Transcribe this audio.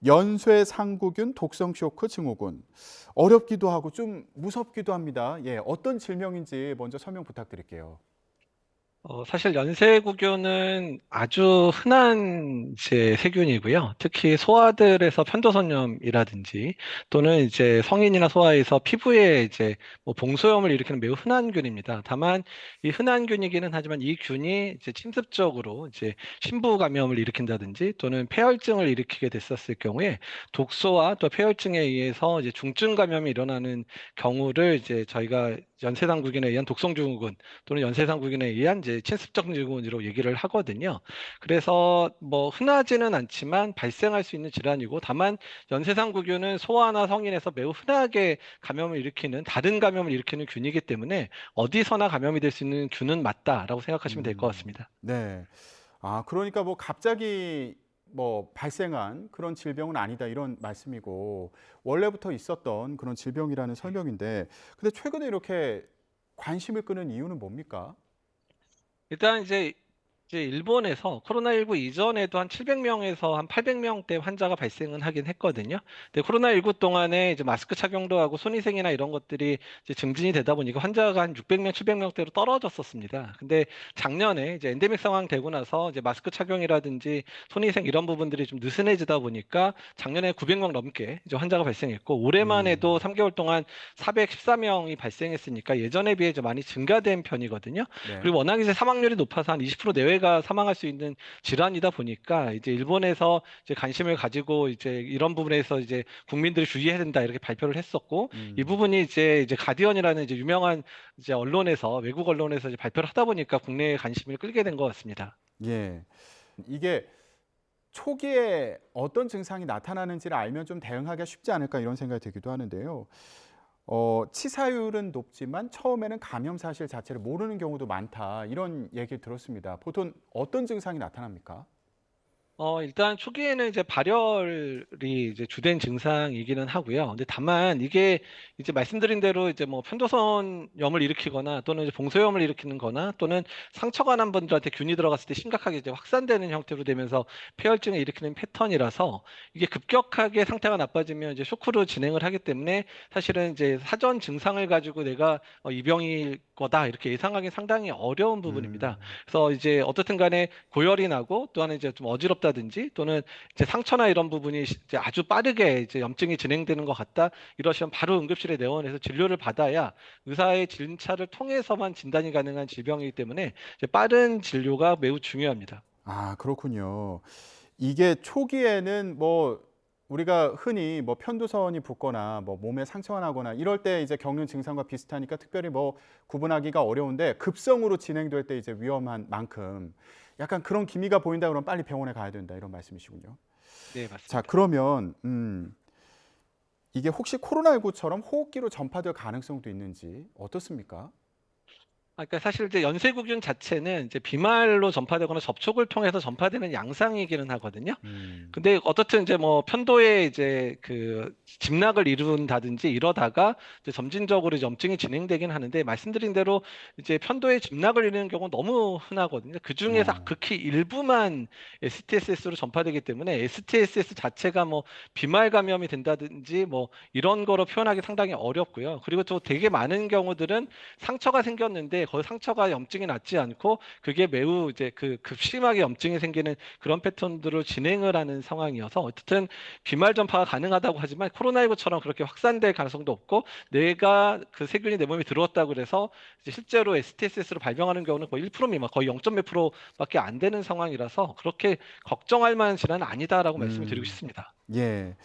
연쇄상구균 독성 쇼크 증후군. 어렵기도 하고 좀 무섭기도 합니다. 예, 어떤 질병인지 먼저 설명 부탁드릴게요. 사실 연쇄구균은 아주 흔한 이제 세균이고요. 특히 소아들에서 편도선염이라든지 또는 이제 성인이나 소아에서 피부에 이제 뭐 봉소염을 일으키는 매우 흔한 균입니다. 다만 이 흔한 균이기는 하지만 이 균이 이제 침습적으로 이제 심부 감염을 일으킨다든지 또는 폐혈증을 일으키게 됐었을 경우에 독소와 또 폐혈증에 의해서 이제 중증 감염이 일어나는 경우를 이제 저희가 연쇄상구균에 의한 독성증후군 또는 연쇄상구균에 의한 이제 침습적 증후군으로 얘기를 하거든요. 그래서 뭐 흔하지는 않지만 발생할 수 있는 질환이고 다만 연쇄상구균은 소아나 성인에서 매우 흔하게 감염을 일으키는 다른 감염을 일으키는 균이기 때문에 어디서나 감염이 될 수 있는 균은 맞다라고 생각하시면 될 것 같습니다. 네. 아, 그러니까 뭐 갑자기 뭐 발생한 그런 질병은 아니다 이런 말씀이고 원래부터 있었던 그런 질병이라는 설명인데 근데 최근에 이렇게 관심을 끄는 이유는 뭡니까? 일단 이제 일본에서 코로나19 이전에도 한 700명에서 한 800명대 환자가 발생은 하긴 했거든요. 근데 코로나19 동안에 이제 마스크 착용도 하고 손위생이나 이런 것들이 이제 증진이 되다 보니까 환자가 한 600명, 700명대로 떨어졌었습니다. 근데 작년에 이제 엔데믹 상황 되고 나서 이제 마스크 착용이라든지 손위생 이런 부분들이 좀 느슨해지다 보니까 작년에 900명 넘게 이제 환자가 발생했고 올해만 해도 음. 3개월 동안 414명이 발생했으니까 예전에 비해 좀 많이 증가된 편이거든요. 네. 그리고 워낙 이제 사망률이 높아서 한 20% 내외가 사망할 수 있는 질환이다 보니까 이제 일본에서 이제 관심을 가지고 이제 이런 부분에서 이제 국민들이 주의해야 된다 이렇게 발표를 했었고 이 음. 부분이 이제 가디언이라는 이제 유명한 이제 언론에서 외국 언론에서 이제 발표를 하다 보니까 국내에 관심을 끌게 된 것 같습니다. 예. 이게 초기에 어떤 증상이 나타나는지를 알면 좀 대응하기가 쉽지 않을까 이런 생각이 들기도 하는데요. 치사율은 높지만 처음에는 감염 사실 자체를 모르는 경우도 많다. 이런 얘기 들었습니다. 보통 어떤 증상이 나타납니까? 일단 초기에는 이제 발열이 이제 주된 증상이기는 하고요. 근데 다만 이게 이제 말씀드린 대로 이제 뭐 편도선염을 일으키거나 또는 이제 봉소염을 일으키는 거나 또는 상처가 난 분들한테 균이 들어갔을 때 심각하게 이제 확산되는 형태로 되면서 폐혈증을 일으키는 패턴이라서 이게 급격하게 상태가 나빠지면 이제 쇼크로 진행을 하기 때문에 사실은 이제 사전 증상을 가지고 내가 이 병일 거다 이렇게 예상하기 상당히 어려운 부분입니다. 음. 그래서 이제 어떻든 간에 고열이 나고 또 하나 이제 좀 어지럽다든지 또는 이제 상처나 이런 부분이 이제 아주 빠르게 이제 염증이 진행되는 것 같다 이러시면 바로 응급실에 내원해서 진료를 받아야 의사의 진찰을 통해서만 진단이 가능한 질병이기 때문에 이제 빠른 진료가 매우 중요합니다. 아, 그렇군요. 이게 초기에는 뭐 우리가 흔히 뭐 편도선이 붓거나 뭐 몸에 상처가 나거나 이럴 때 이제 겪는 증상과 비슷하니까 특별히 뭐 구분하기가 어려운데 급성으로 진행될 때 이제 위험한 만큼 약간 그런 기미가 보인다 그러면 빨리 병원에 가야 된다 이런 말씀이시군요. 네, 자, 맞습니다. 그러면 이게 혹시 코로나19처럼 호흡기로 전파될 가능성도 있는지 어떻습니까? 그러니까 사실 이제 연쇄구균 자체는 이제 비말로 전파되거나 접촉을 통해서 전파되는 양상이기는 하거든요. 음. 근데 어떻든 이제 뭐 편도에 이제 그 집락을 이룬다든지 이러다가 이제 점진적으로 이제 염증이 진행되긴 하는데 말씀드린 대로 이제 편도에 집락을 이루는 경우는 너무 흔하거든요. 그 중에서 어. 극히 일부만 STSS로 전파되기 때문에 STSS 자체가 뭐 비말 감염이 된다든지 뭐 이런 거로 표현하기 상당히 어렵고요. 그리고 또 되게 많은 경우들은 상처가 생겼는데 거기 상처가 염증이 낫지 않고 그게 매우 이제 그 급심하게 염증이 생기는 그런 패턴들로 진행을 하는 상황이어서 어쨌든 비말 전파가 가능하다고 하지만 코로나19처럼 그렇게 확산될 가능성도 없고 내가 그 세균이 내 몸에 들어왔다고 그래서 이제 실제로 STSS로 발병하는 경우는 거의 1% 미만, 거의 0. 몇 프로밖에 안 되는 상황이라서 그렇게 걱정할 만한 질환은 아니다라고 말씀을 드리고 음. 싶습니다. 예.